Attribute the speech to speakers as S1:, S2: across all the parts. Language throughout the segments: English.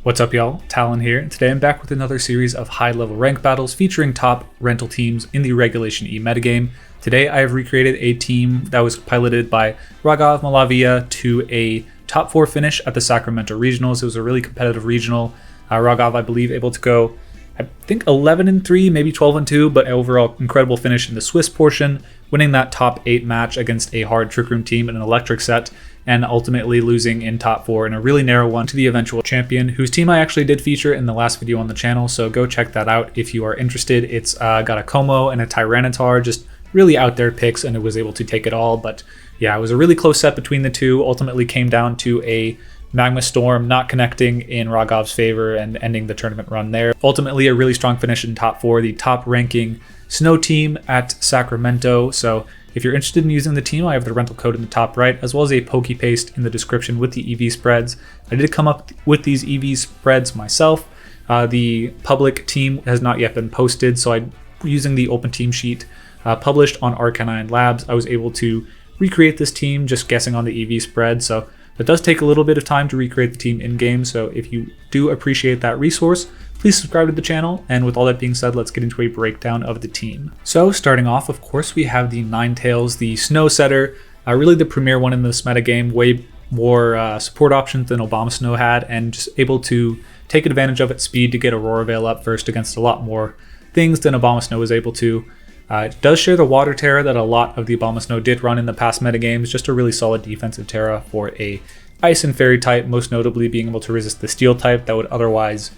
S1: What's up, y'all? Talon here, and today I'm back with another series of high-level rank battles featuring top rental teams in the Regulation E metagame. Today I have recreated a team that was piloted by Raghav Malavia to a top 4 finish at the Sacramento Regionals. It was a really competitive regional. Raghav, I believe, able to go, I think 11-3, maybe 12-2, but overall incredible finish in the Swiss portion, winning that top 8 match against a hard Trick Room team in an electric set, and ultimately losing in top 4 in a really narrow one to the eventual champion, whose team I actually did feature in the last video on the channel, so go check that out if you are interested. It's got a Como and a Tyranitar, just really out there picks, and it was able to take it all. But yeah, it was a really close set between the two. Ultimately came down to a Magma Storm not connecting in Raghav's favor and ending the tournament run there. Ultimately a really strong finish in top 4, the top ranking snow team at Sacramento. So if you're interested in using the team, I have the rental code in the top right, as well as a Poke Paste in the description with the EV spreads. I did come up with these EV spreads myself. The public team has not yet been posted, so using the open team sheet published on Arcanine Labs, I was able to recreate this team just guessing on the EV spread. So it does take a little bit of time to recreate the team in-game, so if you do appreciate that resource, please subscribe to the channel. And with all that being said, let's get into a breakdown of the team. So starting off, of course, we have the Ninetales, the Snow Setter, really the premier one in this metagame, way more support options than Obama Snow had, and just able to take advantage of its speed to get Aurora Veil up first against a lot more things than Obama Snow was able to. It does share the Water Terra that a lot of the Obama Snow did run in the past metagames, just a really solid defensive Terra for a Ice and Fairy type, most notably being able to resist the Steel type that would otherwise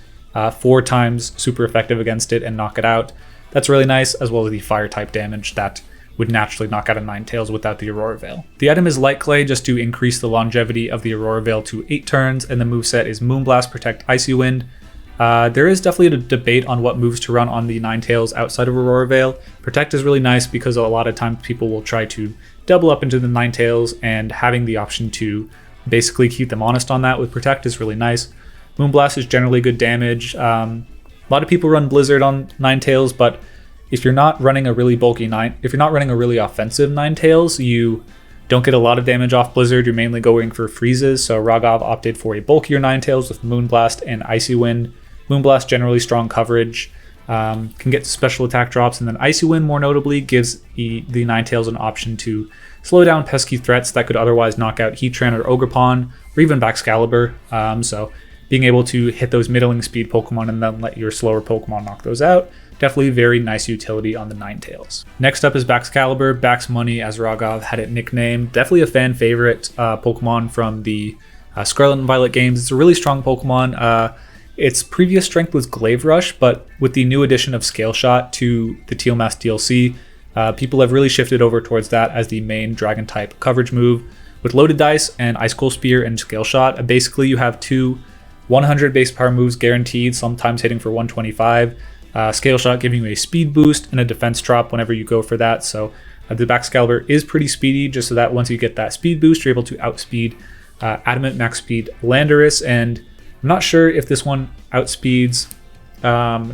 S1: 4 times super effective against it and knock it out. That's really nice, as well as the Fire type damage that would naturally knock out a Ninetales without the Aurora Veil. The item is Light Clay just to increase the longevity of the Aurora Veil to 8 turns, and the moveset is Moonblast, Protect, Icy Wind. There is definitely a debate on what moves to run on the Ninetales outside of Aurora Veil. Protect is really nice because a lot of times people will try to double up into the Ninetales, and having the option to basically keep them honest on that with Protect is really nice. Moonblast is generally good damage. A lot of people run Blizzard on Ninetales, but if you're not running a really bulky if you're not running a really offensive Ninetales, you don't get a lot of damage off Blizzard. You're mainly going for freezes, so Raghav opted for a bulkier Ninetales with Moonblast and Icy Wind. Moonblast generally strong coverage, can get special attack drops, and then Icy Wind more notably gives the Ninetales an option to slow down pesky threats that could otherwise knock out Heatran or Ogerpon or even Baxcalibur. So being able to hit those middling speed Pokemon and then let your slower Pokemon knock those out, definitely very nice utility on the Ninetales. Next up is Baxcalibur, Bax Money as Raghav had it nicknamed. Definitely a fan favorite Pokemon from the Scarlet and Violet games. It's a really strong Pokemon. Its previous strength was Glaive Rush, but with the new addition of Scale Shot to the Teal Mask DLC, people have really shifted over towards that as the main Dragon type coverage move. With Loaded Dice and Icicle Spear and Scale Shot, basically you have 2 100 base power moves guaranteed, sometimes hitting for 125. Scale Shot giving you a speed boost and a defense drop whenever you go for that. So the Baxcalibur is pretty speedy, just so that once you get that speed boost, you're able to outspeed Adamant, Max Speed Landorus, and I'm not sure if this one outspeeds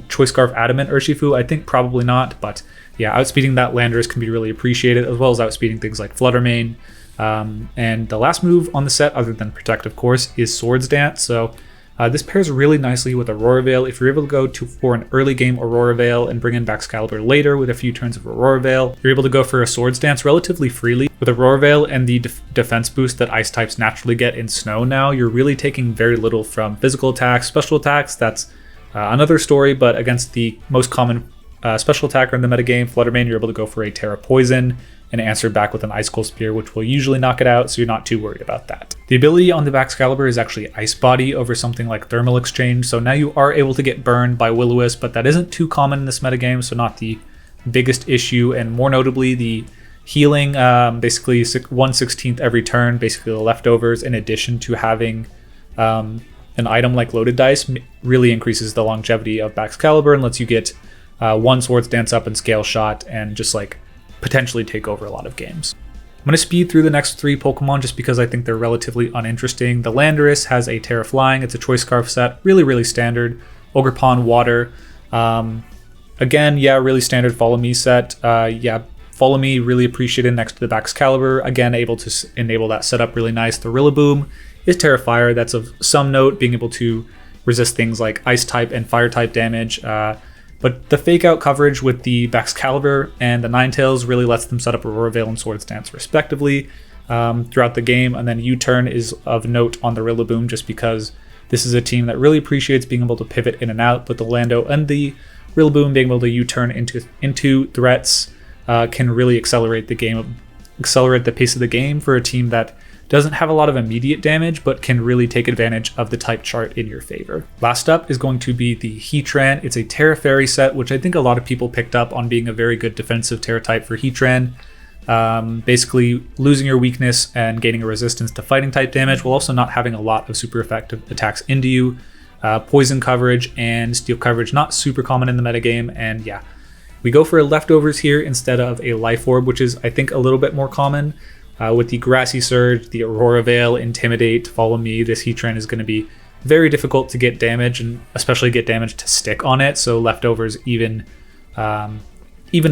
S1: Choice Scarf Adamant Urshifu. I think probably not, but yeah, outspeeding that Landorus can be really appreciated, as well as outspeeding things like Fluttermane. And the last move on the set, other than Protect of course, is Swords Dance. So this pairs really nicely with Aurora Veil. If you're able to go for an early game Aurora Veil and bring in Baxcalibur later with a few turns of Aurora Veil, you're able to go for a Swords Dance relatively freely. With Aurora Veil and the defense boost that Ice types naturally get in Snow now, you're really taking very little from physical attacks. Special attacks, that's another story, but against the most common special attacker in the metagame, Fluttermane, you're able to go for a Terra Poison and answer back with an Icicle Spear, which will usually knock it out, so you're not too worried about that. The ability on the Baxcalibur is actually Ice Body over something like Thermal Exchange, so now you are able to get burned by Will-O-Wisp, but that isn't too common in this metagame, so not the biggest issue. And more notably, the healing, basically 1/16 every turn, basically the leftovers, in addition to having an item like Loaded Dice, really increases the longevity of Baxcalibur and lets you get 1 Swords Dance up and Scale Shot and just like potentially take over a lot of games. I'm going to speed through the next 3 Pokemon just because I think they're relatively uninteresting. The Landorus has a Terra Flying. It's a Choice Scarf set. Really standard. Ogerpon Water. Again, yeah, really standard Follow Me set. Yeah, Follow Me really appreciated next to the Baxcalibur. Again, able to enable that setup really nice. The Rillaboom is Terra Fire. That's of some note, being able to resist things like ice type and fire type damage. But the fake out coverage with the Baxcalibur and the Ninetales really lets them set up Aurora Veil and Swords Dance respectively throughout the game. And then U-turn is of note on the Rillaboom just because this is a team that really appreciates being able to pivot in and out, but the Lando and the Rillaboom being able to U-turn into threats can really accelerate the pace of the game for a team that doesn't have a lot of immediate damage, but can really take advantage of the type chart in your favor. Last up is going to be the Heatran. It's a Terra Fairy set, which I think a lot of people picked up on being a very good defensive Terra type for Heatran. Basically losing your weakness and gaining a resistance to fighting type damage while also not having a lot of super effective attacks into you. Poison coverage and steel coverage, not super common in the metagame, and yeah. We go for leftovers here instead of a life orb, which is I think a little bit more common. With the Grassy Surge, the Aurora Veil, Intimidate, Follow Me, this Heatran is going to be very difficult to get damage, and especially get damage to stick on it, so leftovers even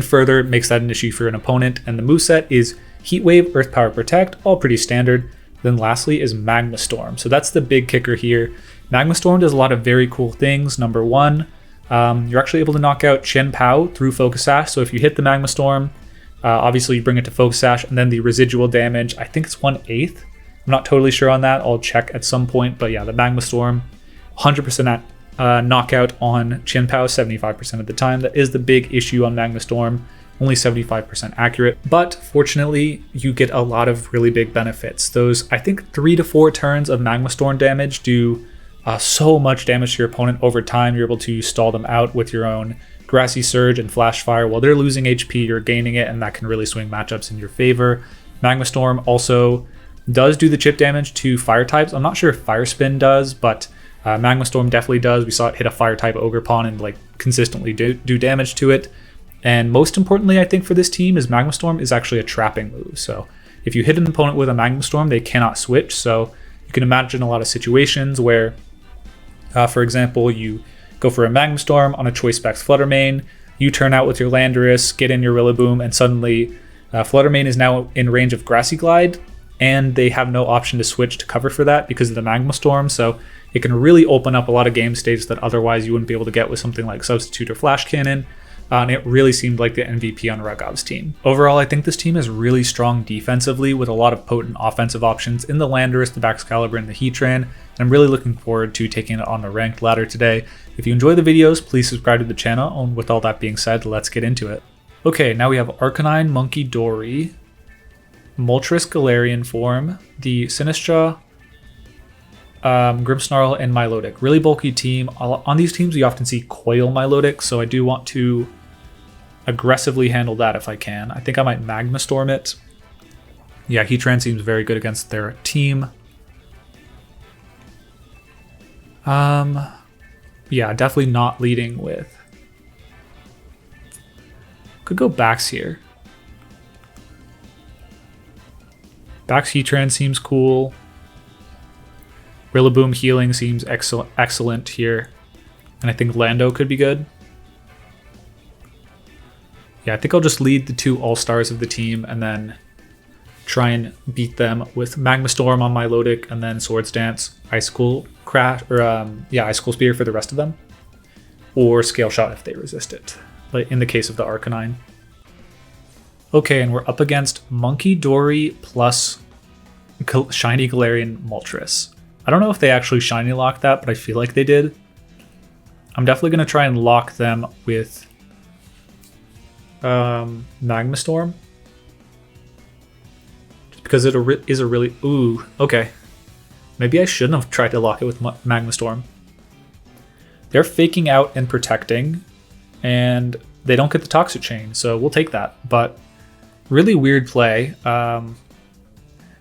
S1: further makes that an issue for an opponent. And the moveset is Heat Wave, Earth Power, Protect, all pretty standard. Then lastly is Magma Storm. So that's the big kicker here. Magma Storm does a lot of very cool things. Number one, you're actually able to knock out Chen Pao through Focus Sash. So if you hit the Magma Storm, obviously you bring it to Focus Sash, and then the residual damage, I think it's 1/8. I'm not totally sure on that. I'll check at some point. But yeah, the Magma Storm, 100% knockout on Chen Pao 75% of the time. That is the big issue on Magma Storm. Only 75% accurate, but fortunately you get a lot of really big benefits. Those, I think, 3 to 4 turns of Magma Storm damage do so much damage to your opponent over time. You're able to stall them out with your own Grassy Surge and Flash Fire. While they're losing HP, you're gaining it, and that can really swing matchups in your favor. Magma Storm also does do the chip damage to fire types. I'm not sure if Fire Spin does, but Magma Storm definitely does. We saw it hit a fire type Ogre Pawn and like consistently do damage to it. And most importantly, I think for this team is Magma Storm is actually a trapping move. So if you hit an opponent with a Magma Storm, they cannot switch. So you can imagine a lot of situations where, for example, you go for a Magma Storm on a Choice Specs Fluttermane, you turn out with your Landorus, get in your Rillaboom, and suddenly Fluttermane is now in range of Grassy Glide, and they have no option to switch to cover for that because of the Magma Storm. So it can really open up a lot of game states that otherwise you wouldn't be able to get with something like Substitute or Flash Cannon. And it really seemed like the MVP on Rugov's team. Overall, I think this team is really strong defensively with a lot of potent offensive options in the Landorus, the Baxcalibur, and the Heatran. And I'm really looking forward to taking it on the ranked ladder today. If you enjoy the videos, please subscribe to the channel. And with all that being said, let's get into it. Okay, now we have Arcanine, Monkey Dory, Moltres Galarian form, the Sinistra, Grimmsnarl, and Milotic. Really bulky team. On these teams, we often see Coil Milotic, so I do want to aggressively handle that if I can. I think I might Magma Storm it. Yeah, Heatran seems very good against their team. Yeah, definitely not leading with... Could go Bax here. Bax Heatran seems cool. Rillaboom healing seems excellent here. And I think Lando could be good. Yeah, I think I'll just lead the 2 all-stars of the team and then try and beat them with Magma Storm on Milotic and then Swords Dance, Icicle Crash, or Icicle Spear for the rest of them. Or Scale Shot if they resist it, like in the case of the Arcanine. Okay, and we're up against Monkey Dory plus Shiny Galarian Moltres. I don't know if they actually shiny locked that, but I feel like they did. I'm definitely going to try and lock them with Magma Storm. Just because it is a really... Ooh, okay. Maybe I shouldn't have tried to lock it with Magma Storm. They're faking out and protecting, and they don't get the Toxic Chain, so we'll take that. But really weird play.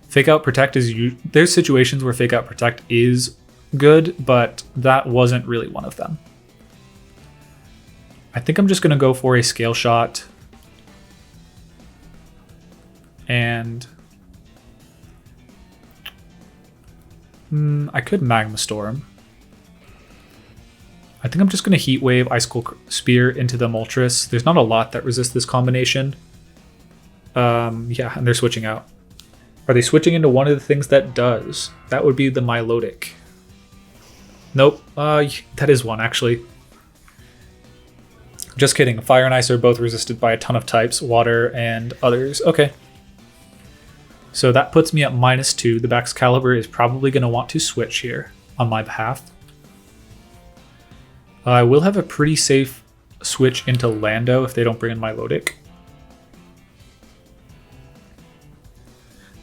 S1: Fake Out Protect is... There's situations where Fake Out Protect is good, but that wasn't really one of them. I think I'm just going to go for a Scale Shot. And... I could Magma Storm. I think I'm just going to Heat Wave Icicle Spear into the Moltres. There's not a lot that resists this combination. Yeah, and they're switching out. Are they switching into one of the things that does? That would be the Milotic. Nope. That is one, actually. Just kidding. Fire and Ice are both resisted by a ton of types, water and others. Okay. So that puts me at -2. The Baxcalibur is probably going to want to switch here on my behalf. I will have a pretty safe switch into Lando if they don't bring in Milotic.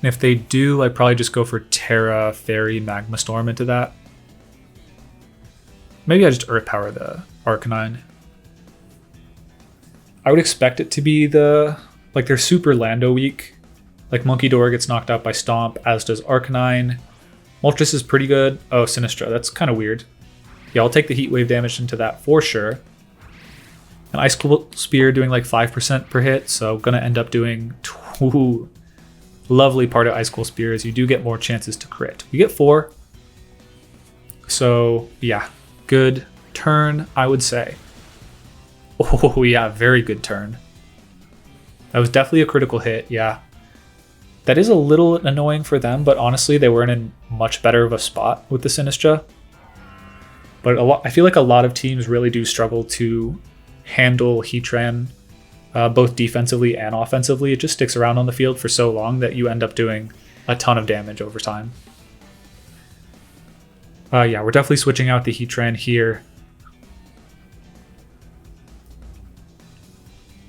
S1: And if they do, I'd probably just go for Terra, Fairy, Magma Storm into that. Maybe I just Earth Power the Arcanine. I would expect it to be they're super Lando weak. Like Monkey Door gets knocked out by Stomp, as does Arcanine. Moltres is pretty good. Oh, Sinistra, that's kind of weird. Yeah, I'll take the Heat Wave damage into that for sure. An Ice Cool Spear doing like 5% per hit, so gonna end up doing lovely part of Ice Cool Spear is you do get more chances to crit. You get 4. So yeah, good turn, I would say. Oh yeah, very good turn. That was definitely a critical hit, yeah. That is a little annoying for them, but honestly, they weren't in much better of a spot with the Sinistra. But I feel like a lot of teams really do struggle to handle Heatran, both defensively and offensively. It just sticks around on the field for so long that you end up doing a ton of damage over time. Yeah, we're definitely switching out the Heatran here.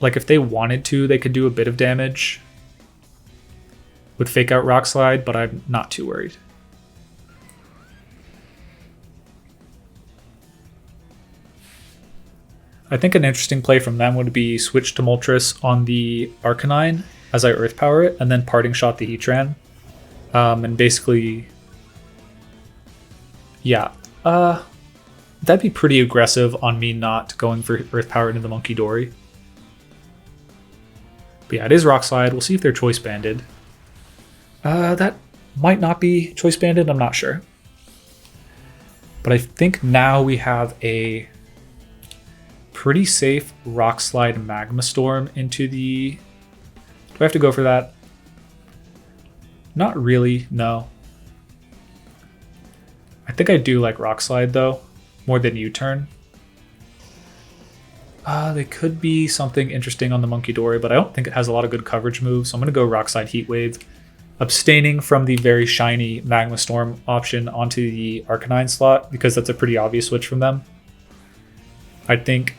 S1: Like if they wanted to, they could do a bit of damage with Fake Out Rock Slide, but I'm not too worried. I think an interesting play from them would be switch to Moltres on the Arcanine as I Earth Power it, and then Parting Shot the Heatran. And basically, yeah, that'd be pretty aggressive on me not going for Earth Power into the Monkey Dory. But yeah, it is Rock Slide. We'll see if they're Choice Banded. That might not be Choice Banded, I'm not sure. But I think now we have a pretty safe Rock Slide Magma Storm into the... Do I have to go for that? Not really, no. I think I do like Rock Slide though, more than U-Turn. They could be something interesting on the Monkey Dory, but I don't think it has a lot of good coverage moves, so I'm going to go Rock Slide Heat Wave, abstaining from the very shiny Magma Storm option onto the Arcanine slot, because that's a pretty obvious switch from them. I think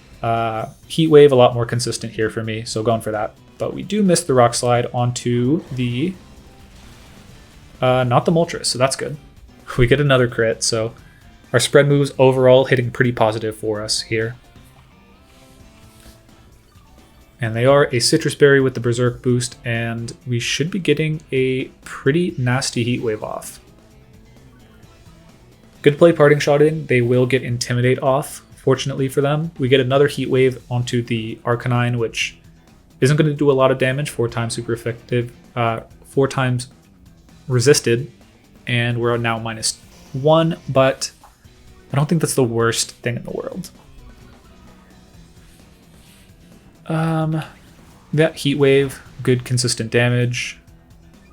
S1: Heat Wave a lot more consistent here for me, so going for that. But we do miss the Rock Slide onto the... not the Moltres, so that's good. We get another crit, so our spread moves overall hitting pretty positive for us here. And they are a Citrus Berry with the Berserk boost, and we should be getting a pretty nasty Heat Wave off. Good play Parting Shotting. They will get Intimidate off, fortunately for them. We get another Heat Wave onto the Arcanine, which isn't going to do a lot of damage, 4 times super effective, 4 times resisted, and we're now -1, but I don't think that's the worst thing in the world. That Heat Wave, good consistent damage.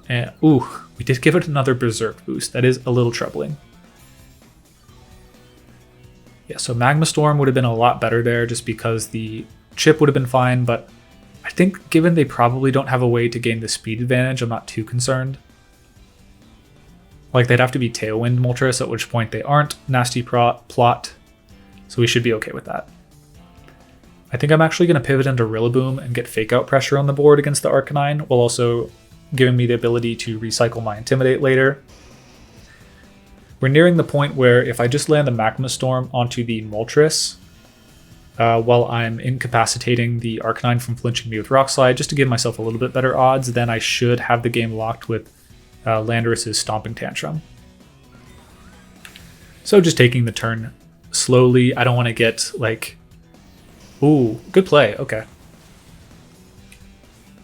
S1: And ooh, we did give it another Berserk boost. That is a little troubling. Yeah, so Magma Storm would have been a lot better there just because the chip would have been fine, but I think given they probably don't have a way to gain the speed advantage, I'm not too concerned. Like they'd have to be Tailwind Moltres, at which point they aren't. Nasty plot, so we should be okay with that. I think I'm actually going to pivot into Rillaboom and get Fake Out pressure on the board against the Arcanine, while also giving me the ability to recycle my Intimidate later. We're nearing the point where if I just land the Magma Storm onto the Moltres, while I'm incapacitating the Arcanine from flinching me with Rock Slide, just to give myself a little bit better odds, then I should have the game locked with Landorus's Stomping Tantrum. So just taking the turn slowly. I don't want to get like... Ooh, good play. Okay.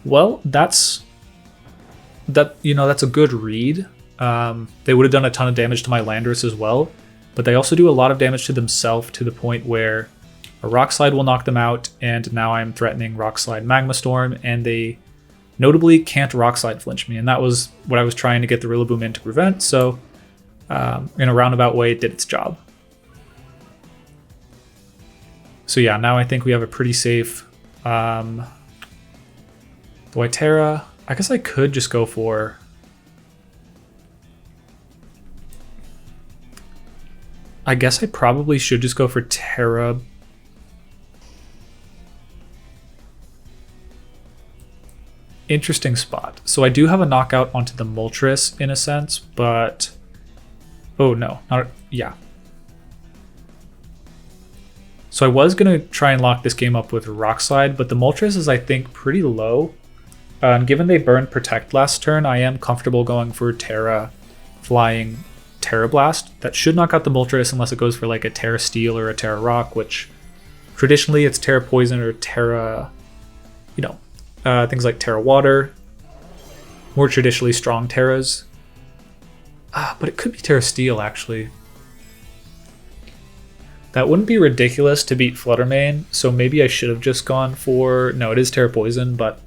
S1: Well, that's a good read. They would have done a ton of damage to my Landorus as well, but they also do a lot of damage to themselves to the point where a Rock Slide will knock them out, and now I'm threatening Rock Slide Magma Storm, and they notably can't Rock Slide flinch me, and that was what I was trying to get the Rillaboom in to prevent, so in a roundabout way, it did its job. So yeah, now I think we have a pretty safe the Whitera. I guess I could just go for... I guess I probably should just go for Terra. Interesting spot. So I do have a knockout onto the Moltres in a sense, but... Oh no, not... yeah. So I was going to try and lock this game up with Rock Slide, but the Moltres is, I think, pretty low. And given they burned Protect last turn, I am comfortable going for Terra Flying Terra Blast. That should knock out the Moltres unless it goes for like a Terra Steel or a Terra Rock, which traditionally it's Terra Poison or Terra, you know, things like Terra Water. More traditionally strong Terras. But it could be Terra Steel, actually. That wouldn't be ridiculous to beat Fluttermane, so maybe I should have just gone for... No, it is Terra Poison, but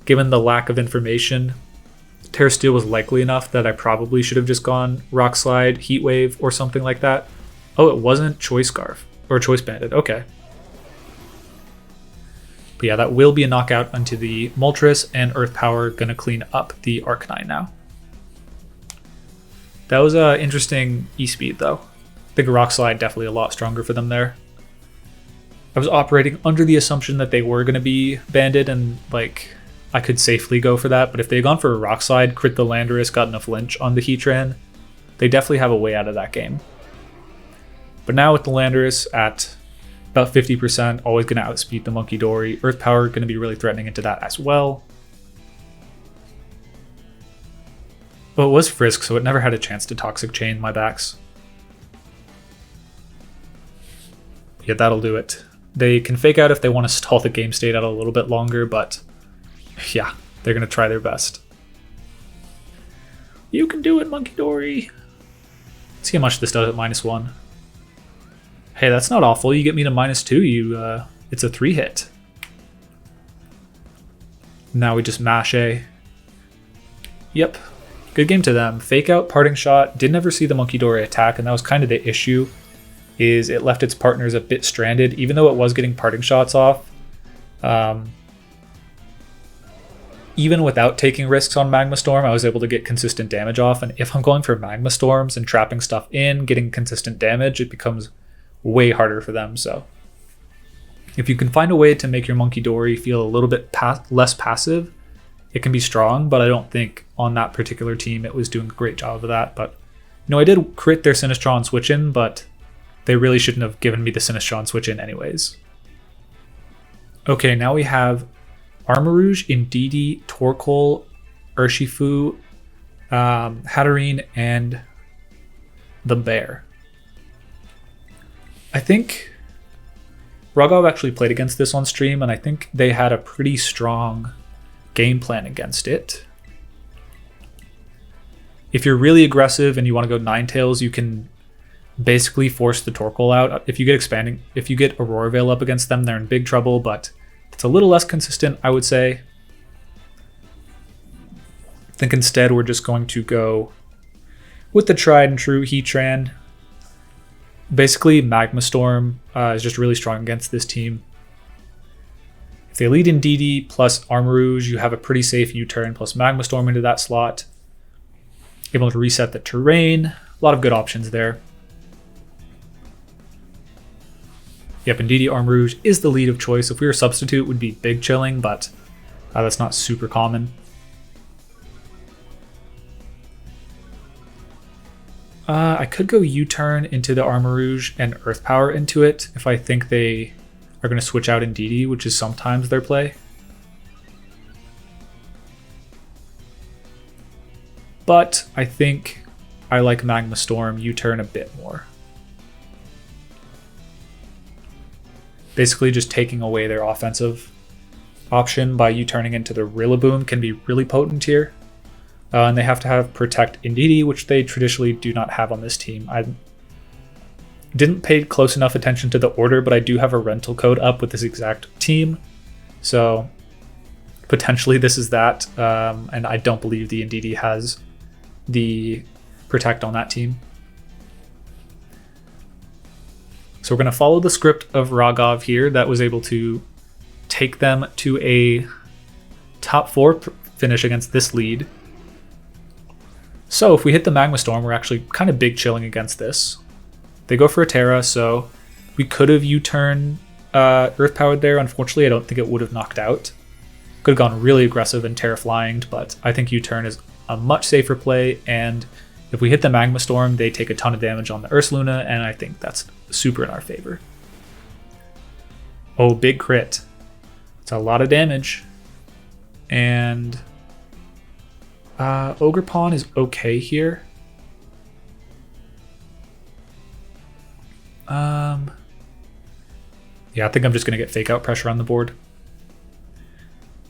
S1: given the lack of information, Terra Steel was likely enough that I probably should have just gone Rock Slide, Heat Wave, or something like that. Oh, it wasn't Choice Scarf, or Choice Bandit, okay. But yeah, that will be a knockout onto the Moltres, and Earth Power gonna clean up the Arcanine now. That was an interesting E-Speed, though. I think Rock Slide definitely a lot stronger for them there. I was operating under the assumption that they were going to be banded and like I could safely go for that, but if they had gone for a Rock Slide, crit the Landorus, got enough Lynch on the Heatran, they definitely have a way out of that game. But now with the Landorus at about 50%, always going to outspeed the Monkey Dory. Earth Power going to be really threatening into that as well. Well, it was Frisk, so it never had a chance to Toxic Chain my backs. Yeah, that'll do it. They can fake out if they want to stall the game state out a little bit longer, but yeah, they're going to try their best. You can do it, Monkey Dory. Let's see how much this does at -1. Hey, that's not awful. You get me to -2. It's a 3-hit. Now we just mash A. Yep. Good game to them. Fake out, Parting Shot. Didn't ever see the Monkey Dory attack, and that was kind of the issue. Is it left its partners a bit stranded, even though it was getting Parting Shots off. Even without taking risks on Magma Storm, I was able to get consistent damage off, and if I'm going for Magma Storms and trapping stuff in, getting consistent damage, it becomes way harder for them. So if you can find a way to make your Monkey Dory feel a little bit less passive, it can be strong, but I don't think on that particular team it was doing a great job of that. But you know, I did crit their Sinistron switch in, but they really shouldn't have given me the Sinistron switch in anyways. Okay, now we have Armarouge, Indeedee, Torkoal, Urshifu, Hatterene, and the Bear. I think Rogov actually played against this on stream, and I think they had a pretty strong game plan against it. If you're really aggressive and you want to go Ninetales, you can basically force the Torkoal out. If you get Aurora Veil up against them, they're in big trouble, but it's a little less consistent, I would say. I think instead we're just going to go with the tried and true Heatran. Basically, Magma Storm is just really strong against this team. If they lead Indeedee plus Armarouge, you have a pretty safe U-turn plus Magma Storm into that slot. Able to reset the terrain. A lot of good options there. Yep, Indeedee Armarouge is the lead of choice. If we were a substitute, it would be Big Chilling, but that's not super common. I could go U-turn into the Armarouge and Earth Power into it if I think they are going to switch out Indeedee, which is sometimes their play. But I think I like Magma Storm U-turn a bit more. Basically just taking away their offensive option by U-turning into the Rillaboom can be really potent here. And they have to have Protect Indeedee, which they traditionally do not have on this team. I didn't pay close enough attention to the order, but I do have a rental code up with this exact team. So potentially this is that. And I don't believe the Indeedee has the Protect on that team. So we're going to follow the script of Raghav here that was able to take them to a top 4 finish against this lead. So if we hit the Magma Storm, we're actually kind of big chilling against this. They go for a Terra, so we could have U-turn Earth Powered there. Unfortunately, I don't think it would have knocked out. Could have gone really aggressive and Terra flying, but I think U-turn is a much safer play, and if we hit the Magma Storm, they take a ton of damage on the Ursaluna, and I think that's super in our favor. Oh, big crit. It's a lot of damage. And Ogre Pawn is okay here. Yeah, I think I'm just going to get Fake Out pressure on the board.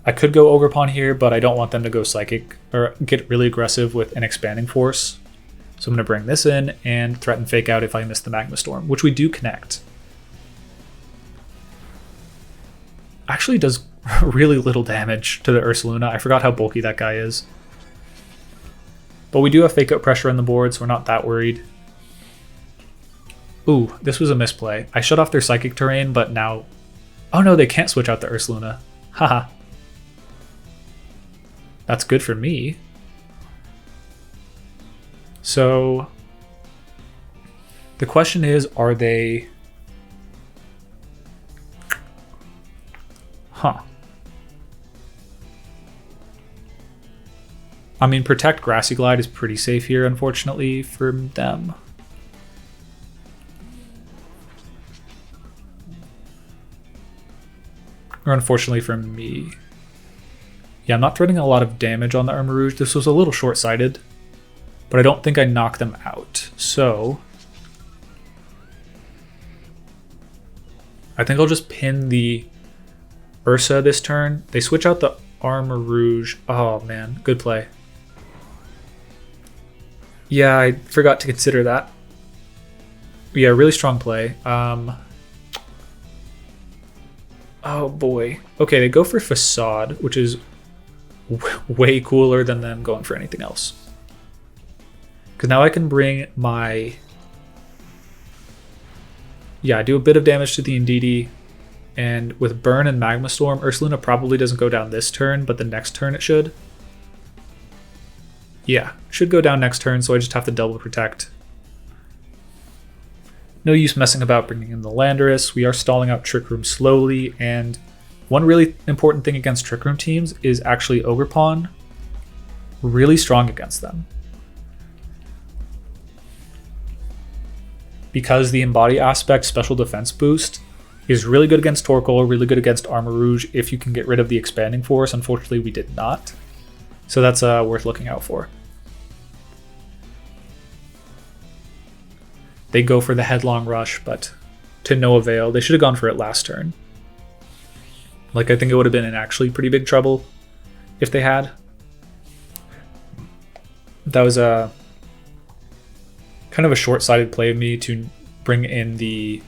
S1: I could go Ogre Pawn here, but I don't want them to go Psychic or get really aggressive with an Expanding Force. So I'm going to bring this in and threaten Fake Out if I miss the Magma Storm, which we do connect. Actually does really little damage to the Ursaluna. I forgot how bulky that guy is. But we do have Fake Out pressure on the board, so we're not that worried. Ooh, this was a misplay. I shut off their Psychic terrain, but now... Oh no, they can't switch out the Ursaluna. Haha. That's good for me. So the question is, are they... Huh. I mean, Protect Grassy Glide is pretty safe here, unfortunately, for them. Or unfortunately for me. Yeah, I'm not threatening a lot of damage on the Armarouge. This was a little short-sighted, but I don't think I knocked them out. So I think I'll just pin the Ursa this turn. They switch out the Armarouge. Oh man, good play. Yeah, I forgot to consider that. Yeah, really strong play. Oh boy. Okay, they go for Facade, which is way cooler than them going for anything else. Because now I can bring my... Yeah, I do a bit of damage to the Indeedee. And with Burn and Magma Storm, Ursaluna probably doesn't go down this turn, but the next turn it should. Yeah, should go down next turn, so I just have to double protect. No use messing about bringing in the Landorus. We are stalling out Trick Room slowly, and one really important thing against Trick Room teams is actually Ogre Pawn. Really strong against them. Because the Embody aspect special defense boost is really good against Torkoal, really good against Armarouge if you can get rid of the Expanding Force. Unfortunately, we did not. So that's worth looking out for. They go for the Headlong Rush, but to no avail. They should have gone for it last turn. Like, I think it would have been in actually pretty big trouble if they had. That was a kind of a short-sighted play of me to bring in the...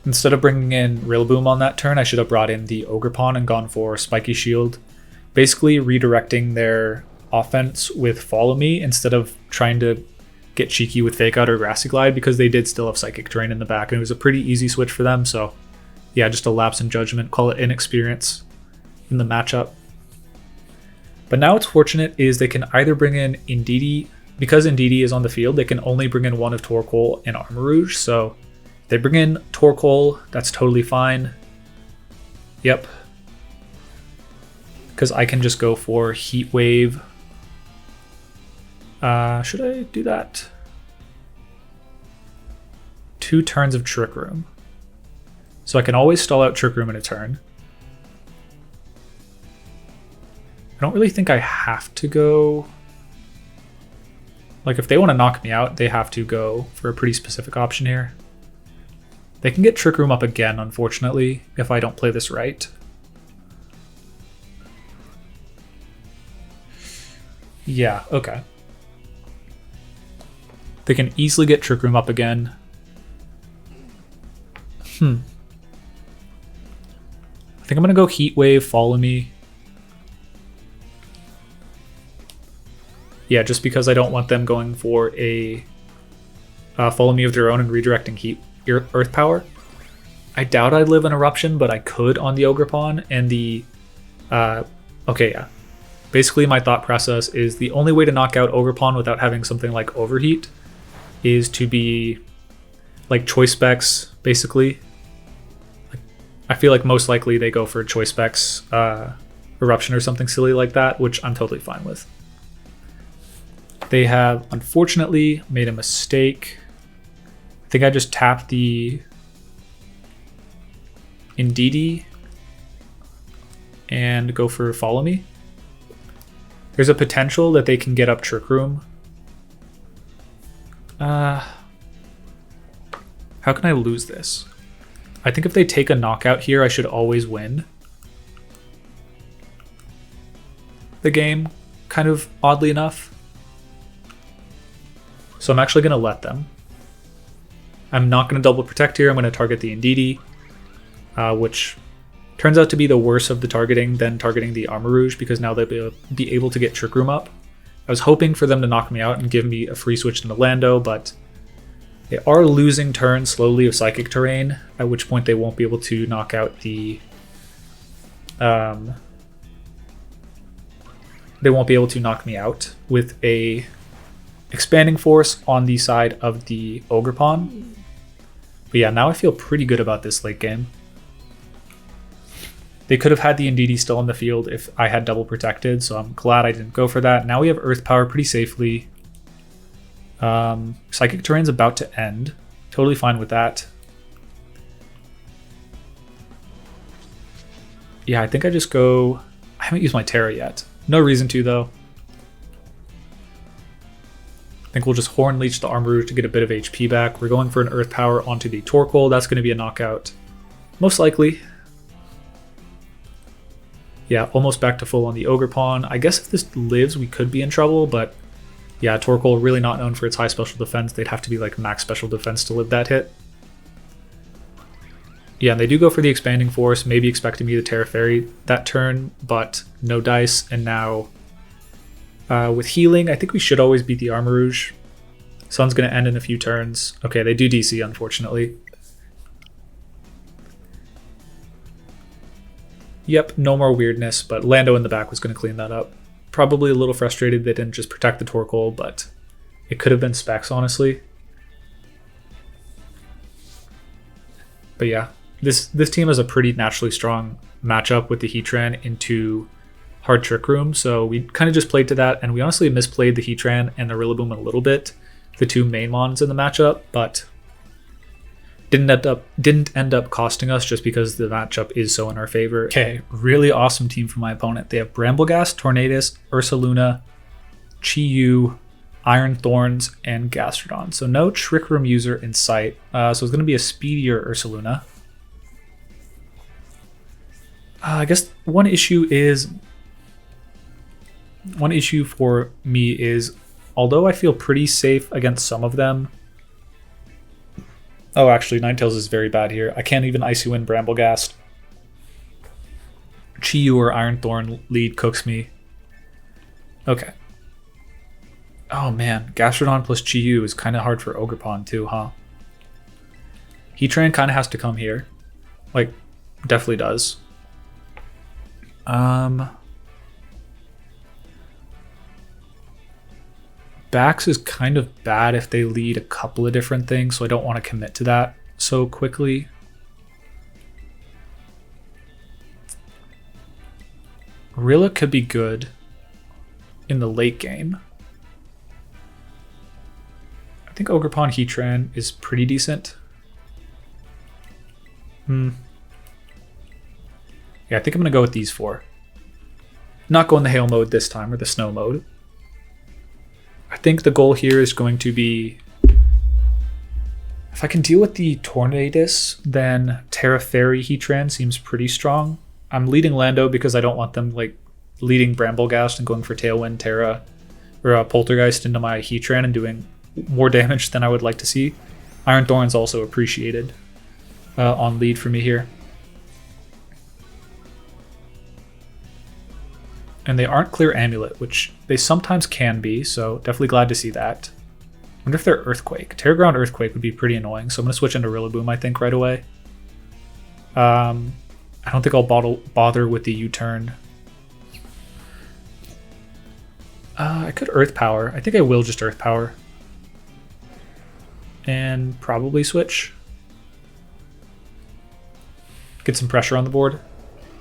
S1: instead of bringing in Rillaboom on that turn, I should have brought in the Ogre Pawn and gone for Spiky Shield. Basically redirecting their offense with Follow Me instead of trying to get cheeky with Fake Out or Grassy Glide, because they did still have Psychic Terrain in the back and it was a pretty easy switch for them. So yeah, just a lapse in judgment, call it inexperience in the matchup. But now what's fortunate is they can either bring in Indeedee, because Indeedee is on the field, they can only bring in one of Torkoal and Armarouge. So if they bring in Torkoal, that's totally fine. Yep. Because I can just go for Heat Wave. Should I do that? 2 turns of Trick Room. So I can always stall out Trick Room in a turn. I don't really think I have to go... Like, if they want to knock me out, they have to go for a pretty specific option here. They can get Trick Room up again, unfortunately, if I don't play this right. Yeah, okay. They can easily get Trick Room up again. I think I'm going to go Heat Wave, Follow Me. Yeah, just because I don't want them going for a Follow Me of their own and redirecting heat earth power. I doubt I'd live an eruption, but I could on the Ogre Pawn and the okay, yeah. Basically my thought process is the only way to knock out Ogre Pawn without having something like overheat is to be like choice specs, basically. I feel like most likely they go for choice specs eruption or something silly like that, which I'm totally fine with. They have unfortunately made a mistake. I think I just tapped the Indeedee and go for Follow Me. There's a potential that they can get up Trick Room. How can I lose this? I think if they take a knockout here, I should always win the game, kind of oddly enough. So I'm actually going to let them. I'm not going to double protect here. I'm going to target the Indeedee, which turns out to be the worst of the targeting than targeting the Armor Rouge, because now they'll be able to get Trick Room up. I was hoping for them to knock me out and give me a free switch into Lando, but they are losing turns slowly of Psychic Terrain, at which point they won't be able to knock out the... they won't be able to knock me out with a Expanding Force on the side of the Ogre Pawn. But yeah, now I feel pretty good about this late game. They could have had the Indeedee still on the field if I had double protected, so I'm glad I didn't go for that. Now we have Earth Power pretty safely. Psychic Terrain's about to end. Totally fine with that. Yeah, I think I just go... I haven't used my Terra yet. No reason to, though. I think we'll just Horn Leech the Armor Rouge to get a bit of HP back. We're going for an Earth Power onto the Torkoal. That's going to be a knockout. Most likely. Yeah, almost back to full on the Ogre Pawn. I guess if this lives, we could be in trouble, but yeah, Torkoal really not known for its high special defense. They'd have to be like max special defense to live that hit. Yeah, and they do go for the Expanding Force, maybe expecting me to Terra Fairy that turn, but no dice. And now with healing, I think we should always beat the Armor Rouge. Sun's going to end in a few turns. Okay, they do DC, unfortunately. Yep, no more weirdness, but Lando in the back was going to clean that up. Probably a little frustrated they didn't just protect the Torkoal, but it could have been specs, honestly. But yeah, this team has a pretty naturally strong matchup with the Heatran into hard Trick Room, so we kind of just played to that, and we honestly misplayed the Heatran and the Rillaboom a little bit, the two main mons in the matchup, but didn't end up costing us just because the matchup is so in our favor. Okay, really awesome team from my opponent. They have Brambleghast, Tornadus, Ursaluna, Chi-Yu, Iron Thorns, and Gastrodon. So no Trick Room user in sight. So it's going to be a speedier Ursaluna. I guess one issue for me is, although I feel pretty safe against some of them. Oh, actually, Ninetales is very bad here. I can't even Icy Wind Brambleghast. Chi-Yu or Iron Thorn lead cooks me. Okay. Oh man, Gastrodon plus Chi-Yu is kind of hard for Ogre Pawn too, huh? Heatran kind of has to come here. Like, definitely does. Bax is kind of bad if they lead a couple of different things, so I don't want to commit to that so quickly. Rilla could be good in the late game. I think Ogre Pawn Heatran is pretty decent. Yeah, I think I'm going to go with these four. Not going the hail mode this time, or the snow mode. I think the goal here is going to be, if I can deal with the Tornadus, then Terra Fairy Heatran seems pretty strong. I'm leading Lando because I don't want them like leading Brambleghast and going for Tailwind Terra or Poltergeist into my Heatran and doing more damage than I would like to see. Iron Thorn's also appreciated on lead for me here. And they aren't Clear Amulet, which they sometimes can be, so definitely glad to see that. Wonder if they're Earthquake. Terra Ground Earthquake would be pretty annoying, so I'm going to switch into Rillaboom, I think, right away. I don't think I'll bother with the U-turn. I could Earth Power. I think I will just Earth Power. And probably switch. Get some pressure on the board.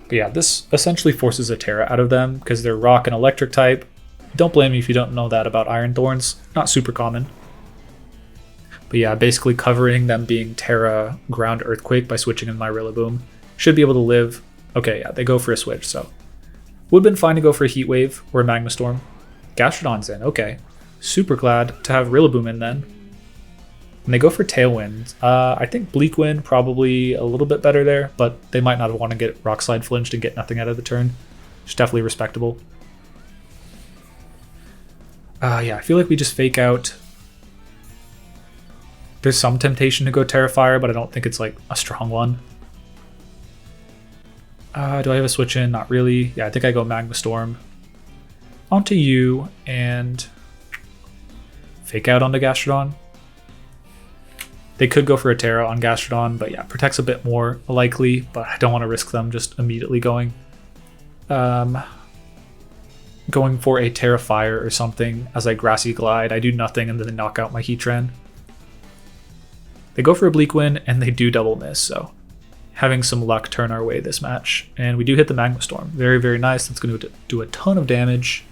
S1: But yeah, this essentially forces a Terra out of them because they're Rock and Electric type. Don't blame me if you don't know that about Iron Thorns. Not super common. But yeah, basically covering them being Terra Ground Earthquake by switching in my Rillaboom. Should be able to live. Okay, yeah, they go for a switch, so. Would have been fine to go for a Heat Wave or a Magma Storm. Gastrodon's in, okay. Super glad to have Rillaboom in then. And they go for Tailwind. I think Bleak Wind probably a little bit better there, but they might not want to get Rock Slide flinched and get nothing out of the turn. It's definitely respectable. Yeah, I feel like we just fake out. There's some temptation to go Terrifier, but I don't think it's like a strong one. Do I have a switch in? Not really. Yeah, I think I go Magma Storm onto you and fake out onto Gastrodon. They could go for a Terra on Gastrodon, but yeah, protect's a bit more likely, but I don't want to risk them just immediately going. Going for a Terrifier or something as I Grassy Glide. I do nothing and then they knock out my Heatran. They go for a Bleak Wind and they do double miss, so having some luck turn our way this match. And we do hit the Magma Storm. Very, very nice. That's going to do a ton of damage.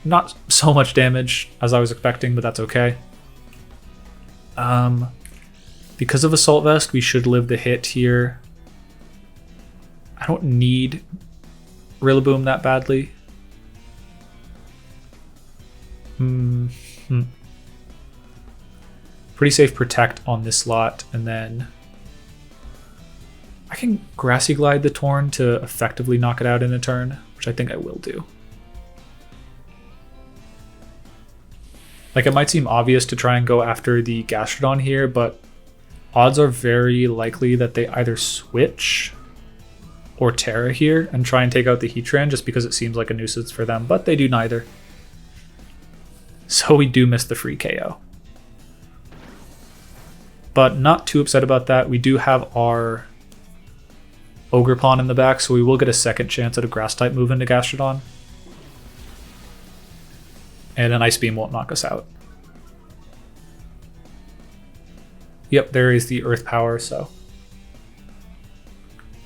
S1: Not so much damage as I was expecting, but that's okay. Because of Assault Vest, we should live the hit here. I don't need Rillaboom that badly. Pretty safe Protect on this slot, and then I can Grassy Glide the Torn to effectively knock it out in a turn, which I think I will do. Like, it might seem obvious to try and go after the Gastrodon here, but odds are very likely that they either switch or Terra here and try and take out the Heatran just because it seems like a nuisance for them, but they do neither. So we do miss the free KO. But not too upset about that. We do have our Ogre Pawn in the back, so we will get a second chance at a Grass type move into Gastrodon. And an Ice Beam won't knock us out. Yep, there is the Earth Power, so.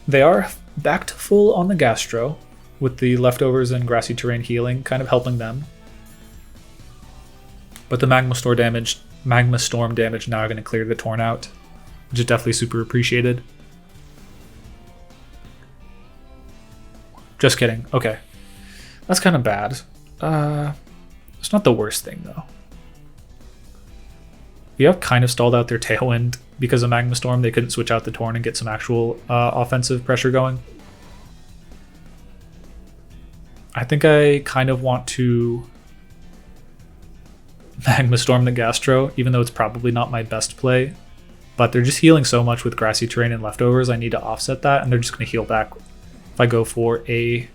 S1: They are back to full on the Gastro, with the leftovers and Grassy Terrain healing, kind of helping them. But the Magma Storm damage now are going to clear the Torn out, which is definitely super appreciated. Just kidding. Okay. That's kind of bad. It's not the worst thing, though. We have kind of stalled out their Tailwind because of Magma Storm. They couldn't switch out the Torn and get some actual offensive pressure going. I think I kind of want to Magma Storm the Gastro, even though it's probably not my best play. But they're just healing so much with Grassy Terrain and leftovers, I need to offset that, and they're just going to heal back if I go for a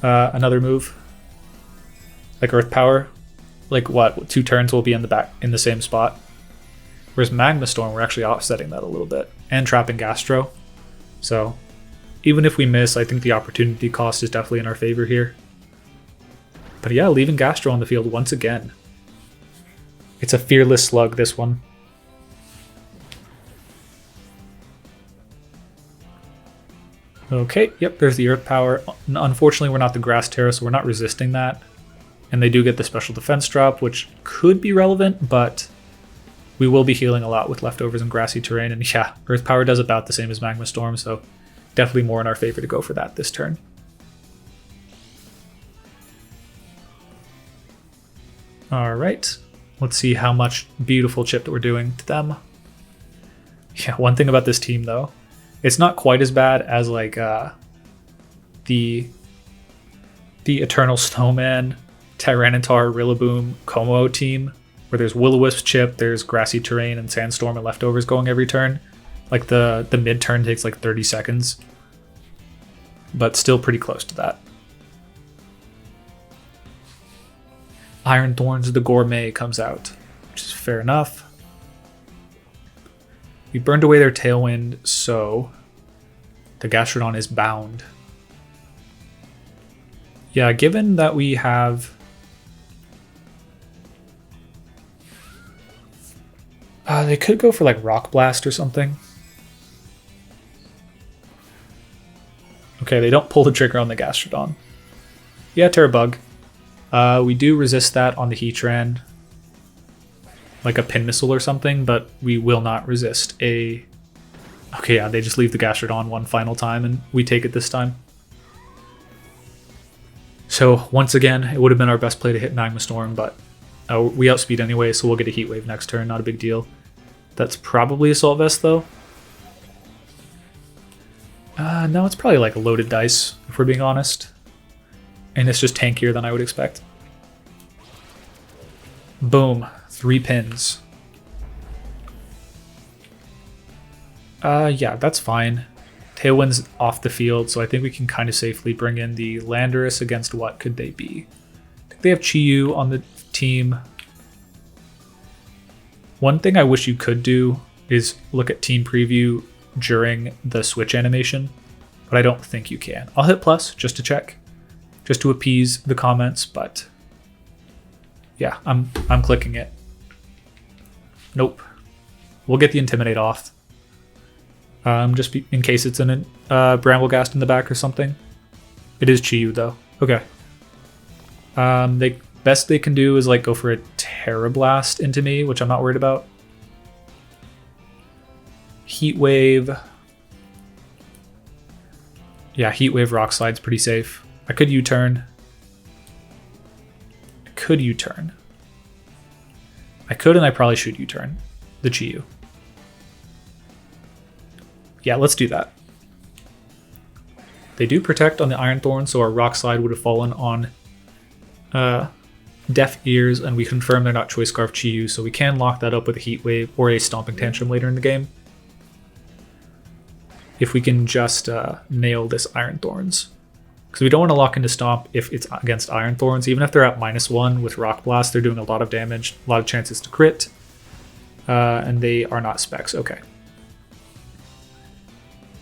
S1: another move. Like Earth Power. Like what? 2 turns will be in the back in the same spot. Whereas Magma Storm, we're actually offsetting that a little bit. And trapping Gastro. So even if we miss, I think the opportunity cost is definitely in our favor here. But yeah, leaving Gastro on the field once again. It's a fearless slug, this one. Okay, yep, there's the Earth Power. Unfortunately, we're not the Grass Terra, so we're not resisting that. And they do get the special defense drop, which could be relevant, but we will be healing a lot with leftovers and Grassy Terrain. And yeah, Earth Power does about the same as Magma Storm, so definitely more in our favor to go for that this turn. Alright, let's see how much beautiful chip that we're doing to them. Yeah, one thing about this team, though, it's not quite as bad as like the Eternal Snowman, Tyranitar, Rillaboom, Como team, where there's Will-O-Wisp chip, there's Grassy Terrain and Sandstorm and leftovers going every turn. Like the mid-turn takes like 30 seconds, but still pretty close to that. Iron Thorns, the Gourmet comes out, which is fair enough. We burned away their Tailwind, so the Gastrodon is bound. Yeah, given that we have... they could go for like Rock Blast or something. Okay, they don't pull the trigger on the Gastrodon. Yeah, Terra Bug. We do resist that on the Heatran, like a Pin Missile or something, but we will not resist a... Okay, yeah, they just leave the Gastrodon one final time and we take it this time. So once again, it would have been our best play to hit Magma Storm, but we outspeed anyway, so we'll get a Heat Wave next turn, not a big deal. That's probably Assault Vest though. No, it's probably like a loaded dice, if we're being honest. And it's just tankier than I would expect. Boom. 3 pins. Yeah, that's fine. Tailwind's off the field, so I think we can kind of safely bring in the Landorus against what could they be? I think they have Chi-Yu on the team. One thing I wish you could do is look at team preview during the switch animation, but I don't think you can. I'll hit plus just to check, just to appease the comments, but yeah, I'm clicking it. Nope. We'll get the Intimidate off. Just in case it's in a Bramblegast in the back or something. It is Chi-Yu though. Okay. Best they can do is like go for a Terra Blast into me, which I'm not worried about. Heat Wave. Yeah, Heat Wave Rock Slide's pretty safe. I could U-turn. I could U-turn. I could, and I probably should U-turn the Chi-Yu. Yeah, let's do that. They do protect on the Iron Thorn, so our Rock Slide would have fallen on Deaf Ears, and we confirm they're not Choice Scarf Chi-Yu, so we can lock that up with a Heat Wave or a Stomping Tantrum later in the game. If we can just nail this Iron Thorns. Because we don't want to lock into Stomp if it's against Iron Thorns. Even if they're at -1 with Rock Blast, they're doing a lot of damage, a lot of chances to crit. And they are not specs. Okay.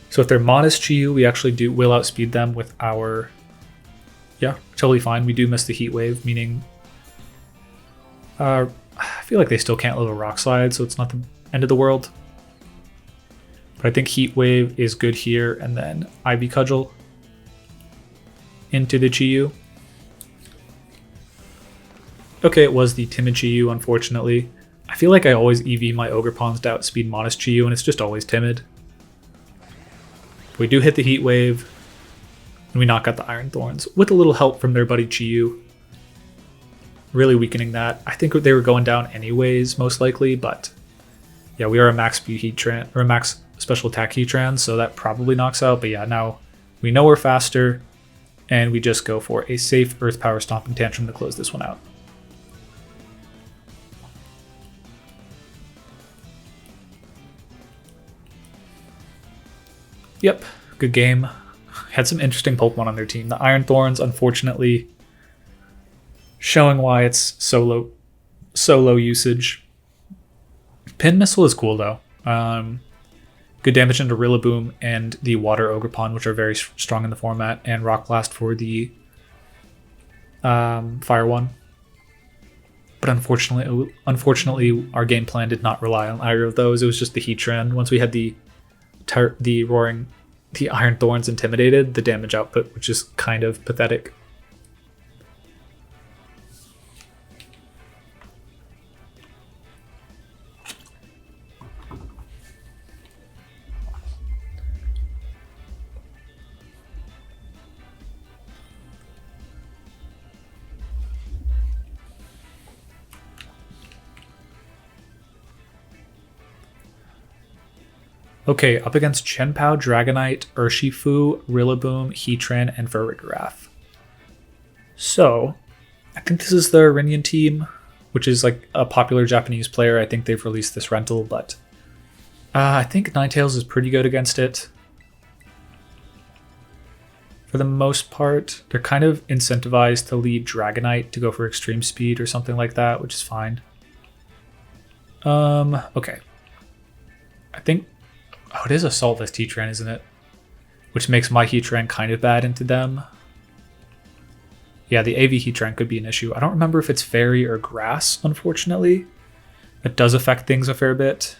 S1: So if they're modest Chi-Yu, we actually will outspeed them with our... Yeah, totally fine. We do miss the Heat Wave, meaning... I feel like they still can't live a Rock Slide, so it's not the end of the world. But I think Heat Wave is good here, and then Ivy Cudgel into the Chi-Yu. Okay, it was the Timid Chi-Yu, unfortunately. I feel like I always EV my Ogerpons to outspeed modest Chi-Yu, and it's just always Timid. We do hit the Heat Wave, and we knock out the Iron Thorns, with a little help from their buddy Chi-Yu. Really weakening that. I think they were going down anyways, most likely, but yeah, we are a max speed Heatran, or a max special attack Heatran, so that probably knocks out. But yeah, now we know we're faster, and we just go for a safe Earth Power Stomping Tantrum to close this one out. Yep, good game. Had some interesting Pokemon on their team. The Iron Thorns, unfortunately, showing why it's so low usage. Pin Missile is cool though. Good damage into Rillaboom and the Water Ogerpon, which are very strong in the format, and Rock Blast for the Fire one. But unfortunately, our game plan did not rely on either of those. It was just the Heatran. Once we had the Iron Thorns intimidated, the damage output, which is kind of pathetic. Okay, up against Chenpao, Dragonite, Urshifu, Rillaboom, Heatran, and Farigiraf. So, I think this is the Irinian team, which is like a popular Japanese player. I think they've released this rental, but I think Ninetales is pretty good against it. for the most part. They're kind of incentivized to lead Dragonite to go for extreme speed or something like that, which is fine. Okay. I think... Oh, it is Assault Vest Heatran, isn't it? Which makes my Heatran kind of bad into them. Yeah, the AV Heatran could be an issue. I don't remember if it's Fairy or Grass, unfortunately. It does affect things a fair bit.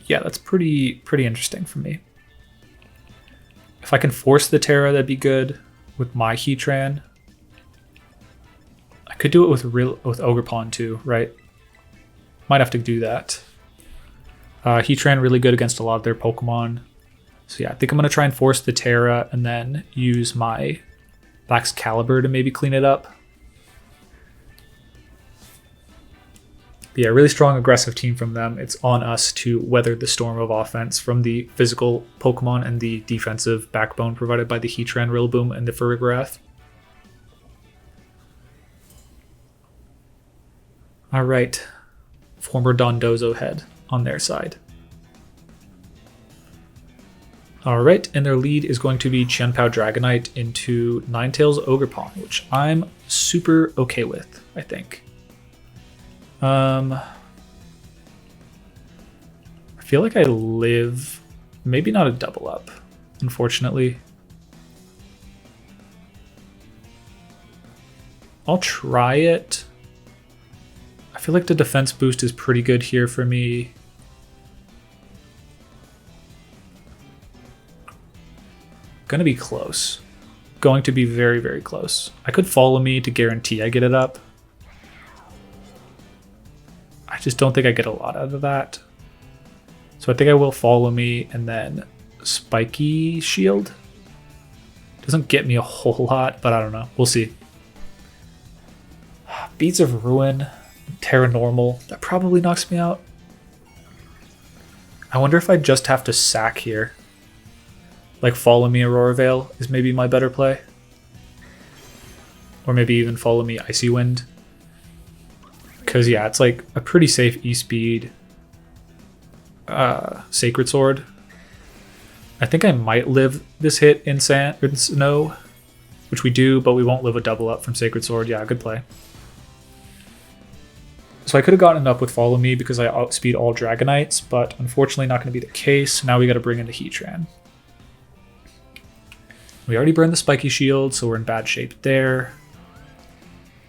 S1: Yeah, that's pretty interesting for me. If I can force the Terra, that'd be good with my Heatran. I could do it with Ogerpon too, right? Might have to do that. Heatran really good against a lot of their Pokemon. So yeah, I think I'm going to try and force the Terra and then use my Baxcalibur to maybe clean it up. But yeah, really strong aggressive team from them. It's on us to weather the storm of offense from the physical Pokemon and the defensive backbone provided by the Heatran, Rillaboom, and the Farigiraf. Alright, former Dondozo head on their side. Alright, and their lead is going to be Chien-Pao Dragonite into Ninetales Ogerpon, which I'm super okay with, I think. I feel like I live, maybe not a double up, unfortunately. I'll try it. I feel like the defense boost is pretty good here for me. Gonna be close. Going to be very, very close. I could follow me to guarantee I get it up. I just don't think I get a lot out of that. So I think I will follow me and then Spiky Shield. Doesn't get me a whole lot, but I don't know. We'll see. Beads of Ruin, Terra Normal. That probably knocks me out. I wonder if I just have to sack here. Like follow me Aurora Veil is maybe my better play. Or maybe even follow me Icy Wind. Because yeah, it's like a pretty safe E-Speed Sacred Sword. I think I might live this hit in Snow, which we do, but we won't live a double up from Sacred Sword. Yeah, good play. So I could have gotten it up with Follow Me because I outspeed all Dragonites, but unfortunately not going to be the case. Now we got to bring in the Heatran. We already burned the Spiky Shield, so we're in bad shape there.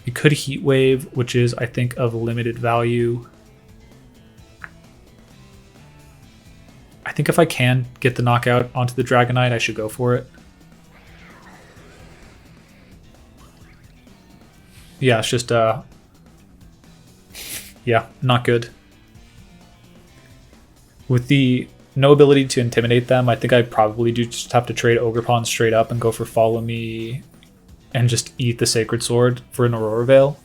S1: We could Heat Wave, which is, I think, of limited value. I think if I can get the knockout onto the Dragonite, I should go for it. Yeah, it's just, yeah, not good. With the no ability to intimidate them, I think I probably do just have to trade Ogerpon straight up and go for Follow Me and just eat the Sacred Sword for an Aurora Veil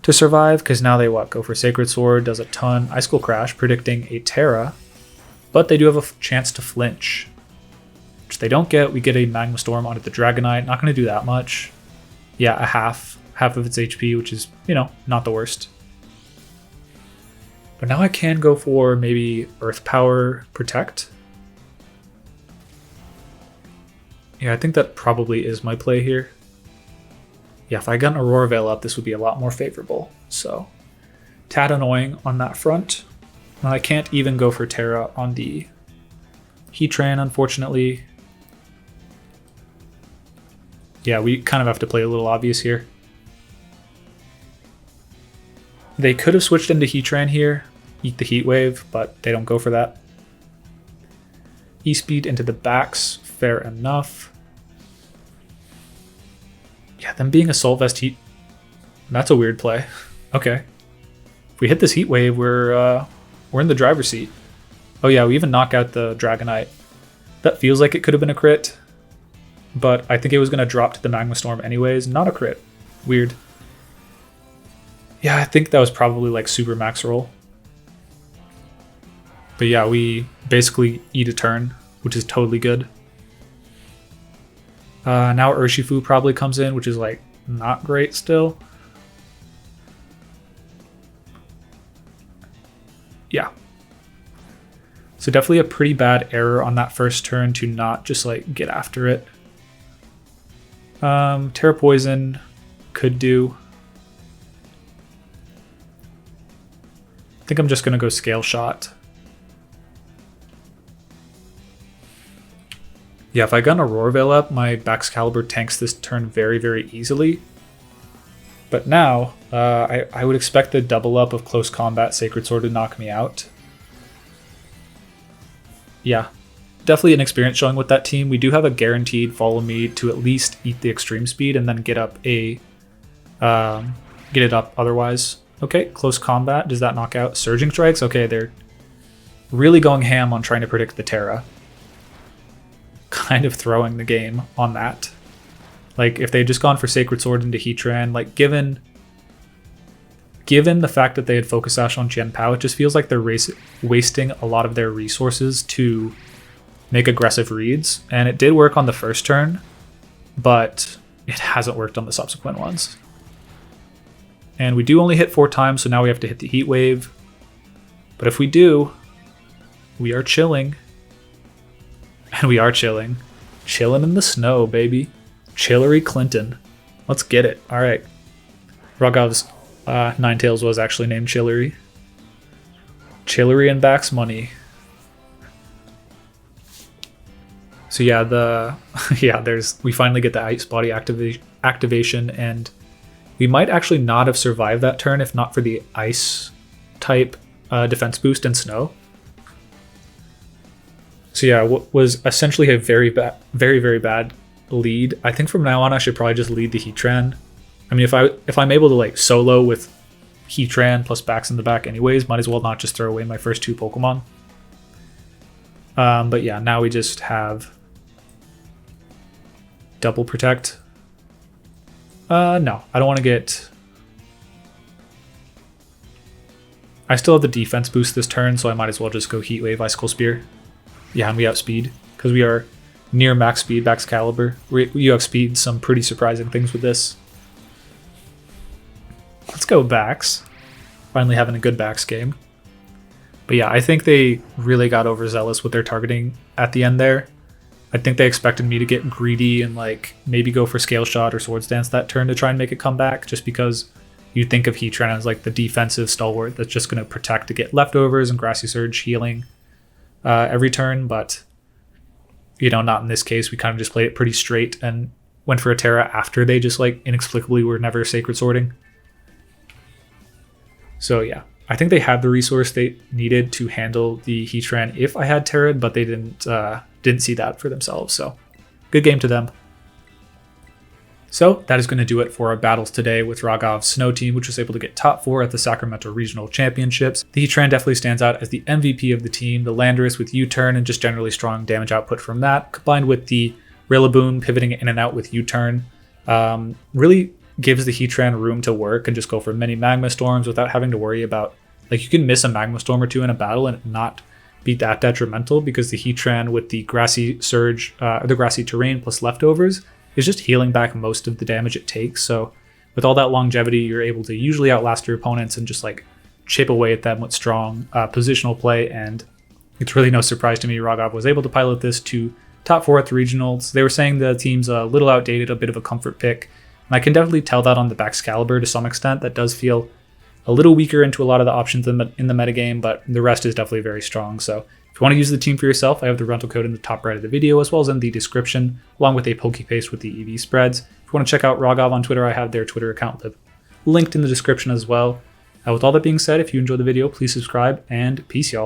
S1: to survive, because now they go for Sacred Sword, does a ton. Ice Skull Crash, predicting a Terra, but they do have a chance to flinch, which they don't get. We get a Magma Storm onto the Dragonite, not going to do that much. Yeah, a half of its HP, which is, you know, not the worst. But now I can go for maybe Earth Power Protect. Yeah, I think that probably is my play here. Yeah, if I got an Aurora Veil up, this would be a lot more favorable. So, tad annoying on that front. And I can't even go for Terra on the Heatran, unfortunately. Yeah, we kind of have to play a little obvious here. They could have switched into Heatran here, eat the Heat Wave, but they don't go for that. E-Speed into the backs, fair enough. Yeah, them being Assault Vest Heat, that's a weird play. Okay. If we hit this Heat Wave, we're in the driver's seat. Oh yeah, we even knock out the Dragonite. That feels like it could have been a crit, but I think it was going to drop to the Magma Storm anyways. Not a crit. Weird. Yeah, I think that was probably like super max roll. But yeah, we basically eat a turn, which is totally good. Now Urshifu probably comes in, which is like not great still. Yeah. So definitely a pretty bad error on that first turn to not just like get after it. Terra Poison could do. I think I'm just going to go Scale Shot. Yeah, if I got an Aurora Veil up, my Baxcalibur tanks this turn very, very easily. But now, I would expect the double up of Close Combat Sacred Sword to knock me out. Yeah, definitely an experience showing with that team. We do have a guaranteed follow me to at least eat the extreme speed and then get up a get it up otherwise. Okay, Close Combat, does that knock out Surging Strikes? Okay, they're really going ham on trying to predict the Terra. Kind of throwing the game on that. Like, if they had just gone for Sacred Sword into Heatran, like, given the fact that they had Focus Sash on Chen Pao, it just feels like they're wasting a lot of their resources to make aggressive reads. And it did work on the first turn, but it hasn't worked on the subsequent ones. And we do only hit 4 times, so now we have to hit the Heat Wave. But if we do, we are chilling. And we are chilling. Chilling in the snow, baby. Chillery Clinton. Let's get it. All right. Rogov's Ninetales was actually named Chillery. Chillery and Bax money. So yeah, we finally get the Ice Body activation, and we might actually not have survived that turn if not for the Ice type defense boost and Snow. So yeah, what was essentially a very, very bad lead. I think from now on I should probably just lead the Heatran. I mean, if I'm able to like solo with Heatran plus Bax in the back anyways, might as well not just throw away my first 2 Pokemon. But yeah, now we just have Double Protect. No, I don't want to get... I still have the defense boost this turn, so I might as well just go Heat Wave, Icicle Spear. Yeah, and we outspeed, because we are near max speed Baxcalibur. You outspeed some pretty surprising things with this. Let's go Bax. Finally having a good Bax game. But yeah, I think they really got overzealous with their targeting at the end there. I think they expected me to get greedy and like maybe go for Scale Shot or Swords Dance that turn to try and make it come back, just because you think of Heatran as like the defensive stalwart that's just going to protect to get leftovers and Grassy Surge healing every turn, but you know, not in this case. We kind of just played it pretty straight and went for a Terra after they just like inexplicably were never Sacred Swording. So yeah, I think they had the resource they needed to handle the Heatran if I had Terra, but they didn't see that for themselves. So good game to them. So that is going to do it for our battles today with Rogov's Snow team, which was able to get top 4 at the Sacramento Regional Championships. The Heatran definitely stands out as the MVP of the team. The Landorus with U-turn and just generally strong damage output from that, combined with the Rillaboom pivoting in and out with U-turn, really gives the Heatran room to work and just go for many Magma Storms without having to worry about, like, you can miss a Magma Storm or 2 in a battle and not be that detrimental, because the Heatran with the Grassy Surge, the Grassy Terrain plus leftovers is just healing back most of the damage it takes. So with all that longevity, you're able to usually outlast your opponents and just like chip away at them with strong positional play. And it's really no surprise to me Rogov was able to pilot this to top 4 at the regionals. They were saying the team's a little outdated, a bit of a comfort pick. And I can definitely tell that on the Baxcalibur to some extent. That does feel a little weaker into a lot of the options in the metagame, but the rest is definitely very strong. So if you want to use the team for yourself, I have the rental code in the top right of the video, as well as in the description, along with a Pokepaste with the EV spreads. If you want to check out Rogov on Twitter, I have their Twitter account linked in the description as well. With all that being said, if you enjoyed the video, please subscribe, and peace, y'all.